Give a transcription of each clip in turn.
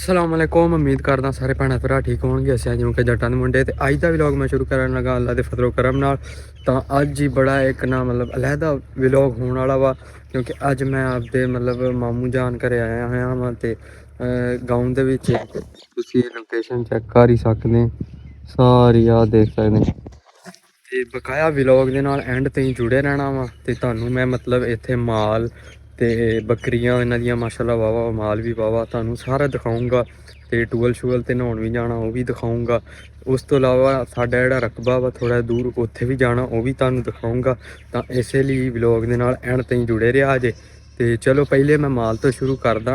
अस्सलाम वालेकुम। उम्मीद करदा सारे भैन भरा ठीक होणगे। अस जिवें कि जट्टां दे मुंडे ते अज दा व्लॉग मैं शुरू करन लगा अल्लाह दे फजलो करम नाल। तां अज ही बड़ा एक ना मतलब अलहदा व्लॉग होने वाला वा, क्योंकि अज मैं आपदे मतलब मामू जान घरे आया होया वां ते गाँव दे विच तुसीं लोकेशन चेक कर ही सकदे, सारी आ देख सकदे ते बकाया व्लॉग दे नाल एंड ताईं जुड़े रहना वा। ते तुहानूं मैं मतलब इत्थे माल ते बकरियां इन्हां दियां माशाअल्लाह वावा माल भी वावा तुहानूं सारा दिखाऊंगा ते टूअल शूअल ते नहाउण भी जाना ओह भी दिखाऊंगा। उस तो इलावा साडा जेहड़ा रकबा वा थोड़ा दूर उत्थे भी जाना ओह भी तुहानूं दिखाऊंगा। तां इसे लिए व्लॉग दे नाल एंड ताईं जुड़े रेहा जे। ते चलो पहले मैं माल तो शुरू करदा।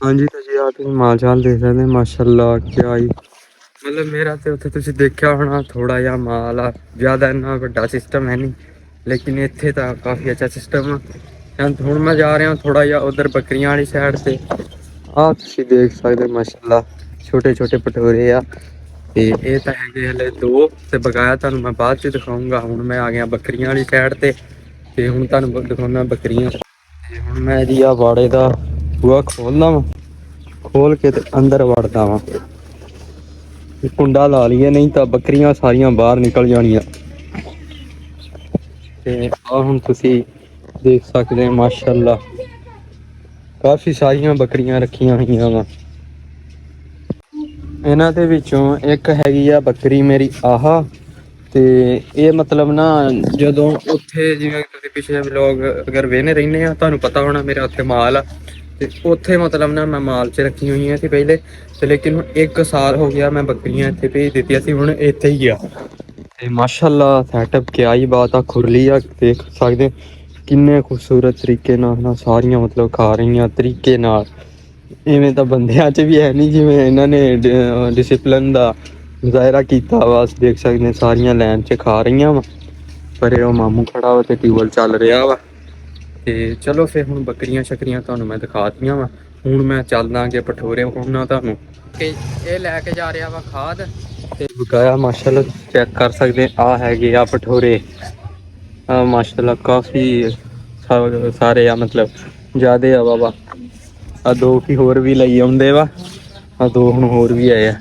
हाँ जी तो जी आप माल शाल देख सकदे माशाअल्लाह क्या ही मतलब मेरा तो उत्थे तुसीं देखिया होना थोड़ा जिहा माल आ, ज़्यादा इन्ना वड्डा सिस्टम है नहीं, लेकिन इत्थे तां काफ़ी अच्छा सिस्टम आ। हुण मैं जा रहा थोड़ा जिहा उधर बकरियां वाली साइड से। आ तुसीं देख सकदे माशाअल्लाह छोटे छोटे पटोरे आ ते एह् तां हैगे हले दो ते बकाया तुहानूं मैं बाद च दिखाऊंगा। हुण मैं आ गया बकरियां वाली साइड ते हुण तुहानूं दिखाउणा बकरियां ते हुण मैं जी आ बाड़े दा बूहा खोलदा वां, खोल के ते अंदर वड़दा वां। कुंडा ला लईए नहीं तां बकरियां सारियां बाहर निकल जानियां। ते आ हुण तुसीं देख सकदे माशाअल्लाह काफ़ी सारियां बकरियां रखियां होईयां वां। इन्हां दे विचों एक हैगी आ बकरी मेरी आह ते एह् मतलब ना जदों उत्थे जिवें तुसीं पिछले व्लॉग अगर वेखदे रैह्ने आ तुहानूं पता होना मेरा उत्थे माल आ ते उत्थे मतलब ना मैं माल च रखी होईयां सी पहले ते लेकिन हुण 1 साल हो गया मैं बकरियां इत्थे भेज दित्तियां सी। हुण इत्थे ही आ ते माशाअल्लाह सैटअप क्या ही बात आ, खुरली आ देख सकदे किन्ने खूबसूरत तरीके नाल सारियां मतलब खा रहीआं तरीके नाल। इवें तां बंदियां च भी है नहीं जिवें इन्हां ने डिसिपलिन दा मुजाहिरा कीता वा। देख सकदे सारियां लैन च खा रहीआं वा। परे ओह मामू खड़ा वा ते ट्यूबवैल चल रेहा वा। ते चलो फिर हुण बकरियां शकरियां तुहानूं मैं दिखातियां वा। हुण मैं चलदा अग्गे भठोरे विखाउणा तुहानूं ते एह् लैके जा रेहा वा खाद ते बकाया माशाअल्लाह चेक कर सकदे आ हैगे आ भठोरे। माशाअल्लाह काफ़ी सारे आ मतलब ज़्यादा आ वावा। आ दो की होर भी लई आउंदे वा, आ दो हुण होर भी आए आ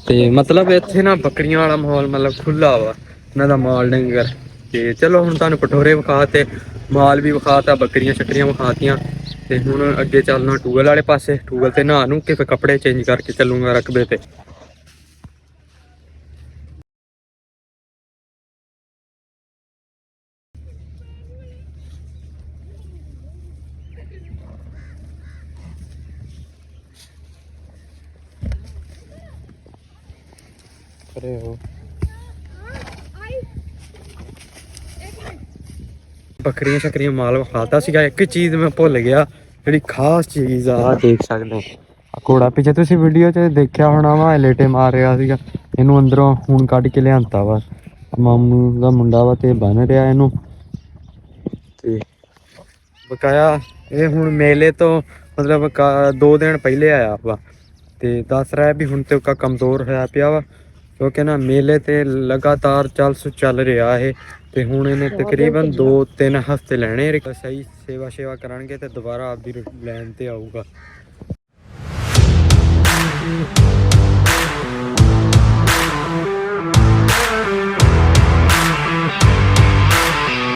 ते मतलब इत्थे ना बकरियां वाला माहौल मतलब खुल्ला वा, इन्हां दा माल डंगर। ते चलो हुण तुहानूं भठोरे विखा ते माल भी विखाता बकरियां शकरियां विखातियां ते हुण अग्गे चलना टूअल आले पास्से। टूअल ते नहा नू के फिर कपड़े चेंज करके चलूंगा रकबे ते। अरे हो बकरियां शकरियां माल विखाता सीगा। एक चीज़ मैं भुल गया जिहड़ी खास चीज़ आ देख सकदे घोड़ा पिछे तुसीं वीडियो च देखिया होना वा लेटे मार रिहा सीगा। इहनूं अंदरों खून कढ के लिआंदा वा, मामू दा मुंडा वा ते बन रिहा इहनूं ते बकाया ਇਹ ਹੁਣ मेले तो मतलब 2 दिन पहले आया वा ते दस रहा है भी हुण ते कमज़ोर होया पिया वा, क्योंकि ना मेले ते लगातार चल ਰਿਹਾ है ते हुण इहने तकरीबन 2-3 हफ्ते लैणे सही सेवा शेवा करनगे ते दोबारा आपदी लैन ते आऊगा।